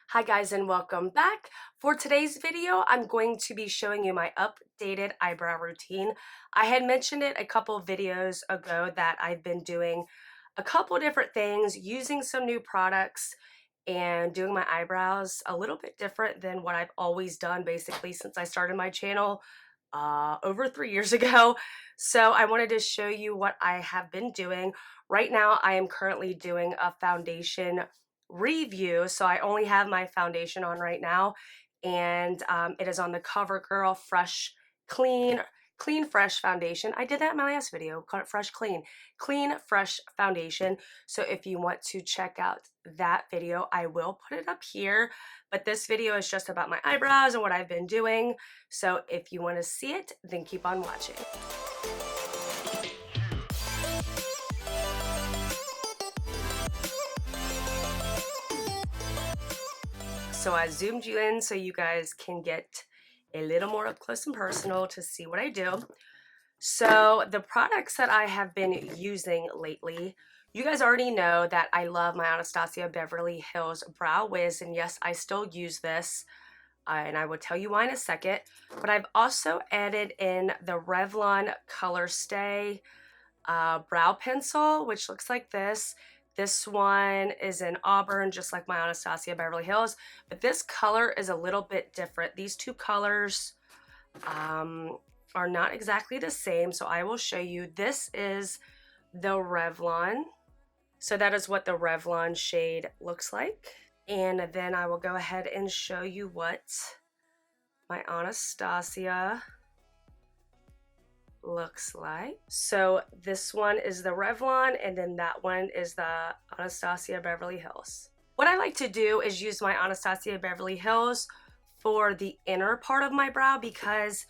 Hi guys and welcome back. For today's video, I'm going to be showing you my updated eyebrow routine. I had mentioned it a couple of videos ago that I've been doing a couple different things, using some new products and doing my eyebrows a little bit different than what I've always done basically since I started my channel over 3 years ago. So I wanted to show you what I have been doing. Right now I am currently doing a foundation review, so I only have my foundation on right now, and it is on the CoverGirl Fresh Clean Fresh foundation. I did that in my last video, called it Fresh Clean Fresh foundation. So if you want to check out that video, I will put it up here, but this video is just about my eyebrows and what I've been doing. So if you want to see it, then keep on watching. So I zoomed you in so you guys can get a little more up close and personal to see what I do. So the products that I have been using lately, you guys already know that I love my Anastasia Beverly Hills Brow Wiz, and yes, I still use this, and I will tell you why in a second. But I've also added in the Revlon Color Stay brow pencil, which looks like this. This one is in Auburn, just like my Anastasia Beverly Hills, but this color is a little bit different. These two colors are not exactly the same, so I will show you. This is the Revlon. So that is what the Revlon shade looks like. And then I will go ahead and show you what my Anastasia looks like. So this one is the Revlon, and then that one is the Anastasia Beverly Hills. What I like to do is use my Anastasia Beverly Hills for the inner part of my brow, because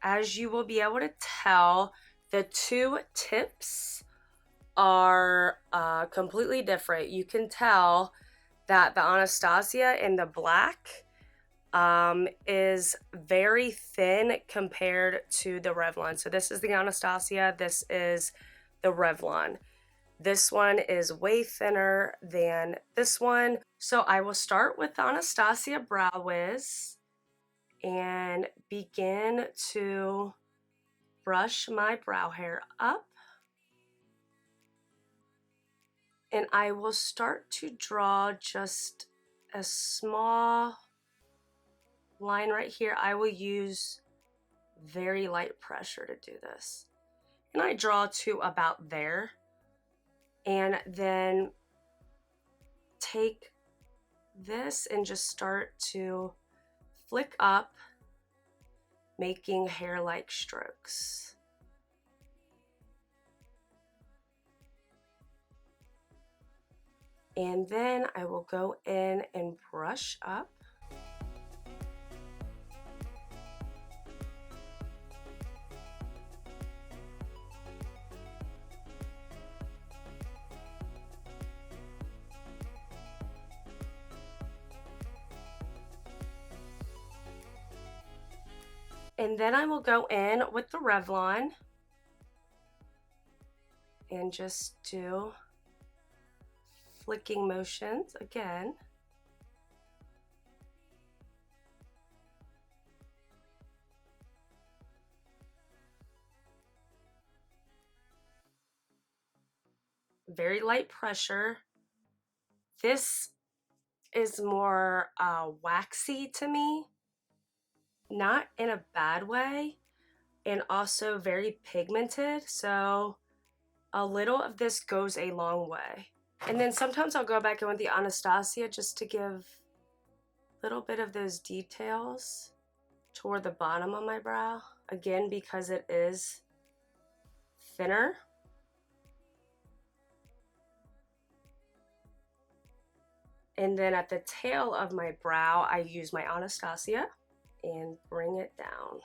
as you will be able to tell, the two tips are completely different. You can tell that the Anastasia in the black is very thin compared to the Revlon. So this is the Anastasia, this is the Revlon. This one is way thinner than this one. So I will start with the Anastasia Brow Wiz and begin to brush my brow hair up. And I will start to draw just a small line right here. I will use very light pressure to do this. And I draw to about there. And then take this and just start to flick up, making hair-like strokes. And then I will go in and brush up. And then I will go in with the Revlon and just do flicking motions again. Very light pressure. This is more waxy to me, not in a bad way, and also very pigmented. So a little of this goes a long way. And then sometimes I'll go back in with the Anastasia just to give a little bit of those details toward the bottom of my brow. Again, because it is thinner. And then at the tail of my brow, I use my Anastasia and bring it down.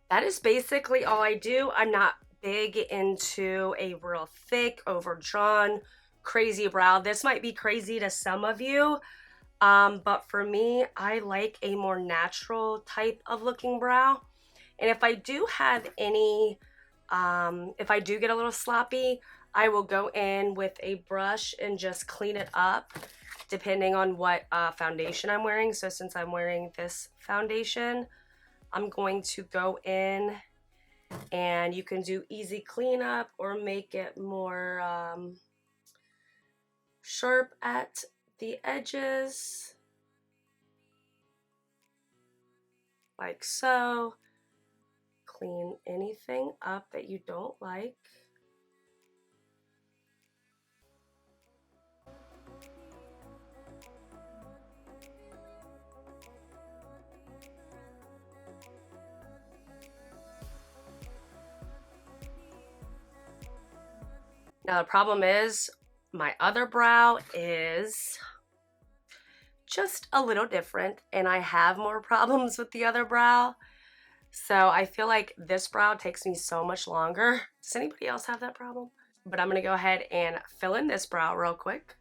That is basically all I do. I'm not big into a real thick, overdrawn, crazy brow. This might be crazy to some of you. But for me, I like a more natural type of looking brow. And if I do have any, if I do get a little sloppy, I will go in with a brush and just clean it up depending on what foundation I'm wearing. So since I'm wearing this foundation, I'm going to go in, and you can do easy cleanup or make it more sharp at the edges, like so. Clean anything up that you don't like. Now the problem is my other brow is just a little different, and I have more problems with the other brow. So I feel like this brow takes me so much longer. Does anybody else have that problem? But I'm gonna go ahead and fill in this brow real quick.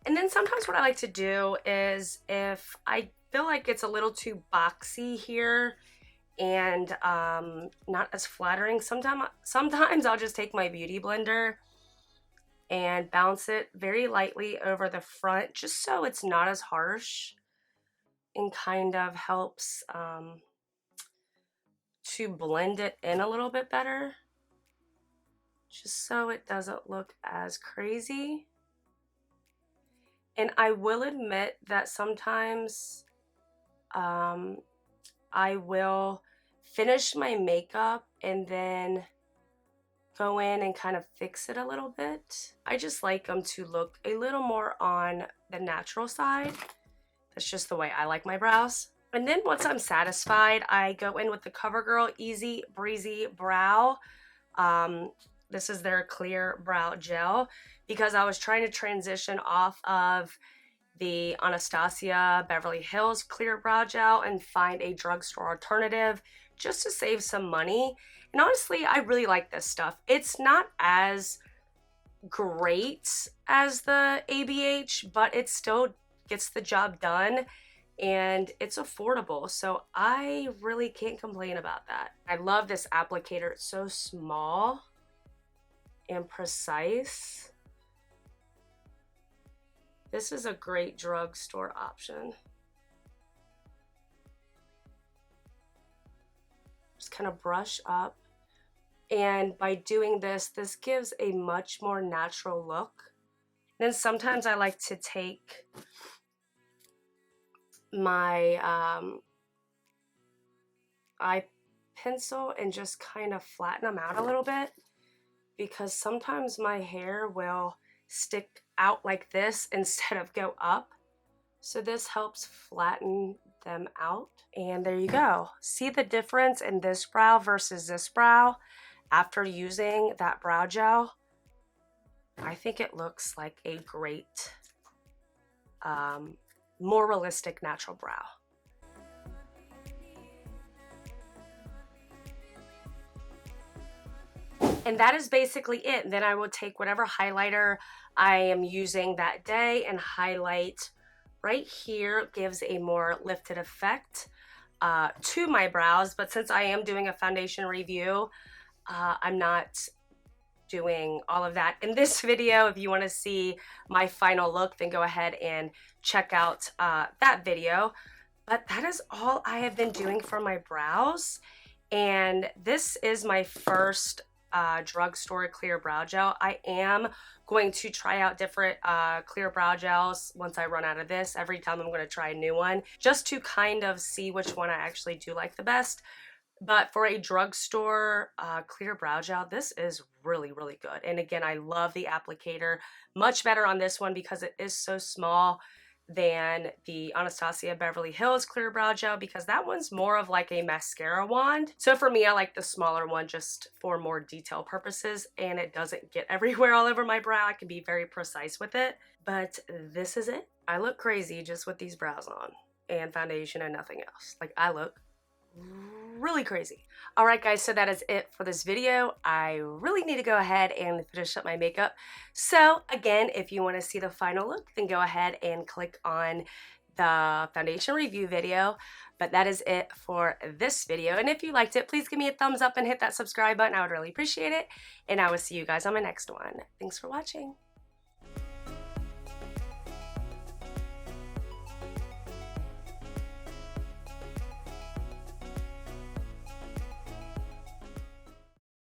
And then sometimes what I like to do is, if I feel like it's a little too boxy here and not as flattering, sometimes I'll just take my beauty blender and bounce it very lightly over the front, just so it's not as harsh, and kind of helps to blend it in a little bit better, just so it doesn't look as crazy. And I will admit that sometimes I will finish my makeup and then go in and kind of fix it a little bit. I just like them to look a little more on the natural side. That's just the way I like my brows. And then once I'm satisfied, I go in with the CoverGirl Easy Breezy Brow. This is their clear brow gel, because I was trying to transition off of the Anastasia Beverly Hills clear brow gel and find a drugstore alternative just to save some money. And honestly, I really like this stuff. It's not as great as the ABH, but it still gets the job done, and it's affordable, so I really can't complain about that. I love this applicator. It's so small and precise. This is a great drugstore option. Just kind of brush up, and by doing this, this gives a much more natural look. Then sometimes I like to take my eye pencil and just kind of flatten them out a little bit, because sometimes my hair will stick out like this instead of go up. So this helps flatten them out. And there you go. See the difference in this brow versus this brow after using that brow gel? I think it looks like a great, more realistic natural brow. And that is basically it. Then I will take whatever highlighter I am using that day and highlight right here. Gives a more lifted effect to my brows. But since I am doing a foundation review, I'm not doing all of that in this video. If you want to see my final look, then go ahead and check out that video. But that is all I have been doing for my brows. And this is my first drugstore clear brow gel. I am going to try out different clear brow gels once I run out of this. Every time I'm going to try a new one, just to kind of see which one I actually do like the best. But for a drugstore clear brow gel, this is really, really good. And again, I love the applicator. Much better on this one because it is so small than the Anastasia Beverly Hills Clear Brow Gel because that one's more of like a mascara wand. So for me, I like the smaller one just for more detail purposes, and it doesn't get everywhere all over my brow. I can be very precise with it, but this is it. I look crazy just with these brows on and foundation and nothing else. Like, I look really crazy. All right, guys, so that is it for this video. I really need to go ahead and finish up my makeup. So again, if you want to see the final look, then go ahead and click on the foundation review video. But that is it for this video. And if you liked it, please give me a thumbs up and hit that subscribe button. I would really appreciate it. And I will see you guys on my next one. Thanks for watching.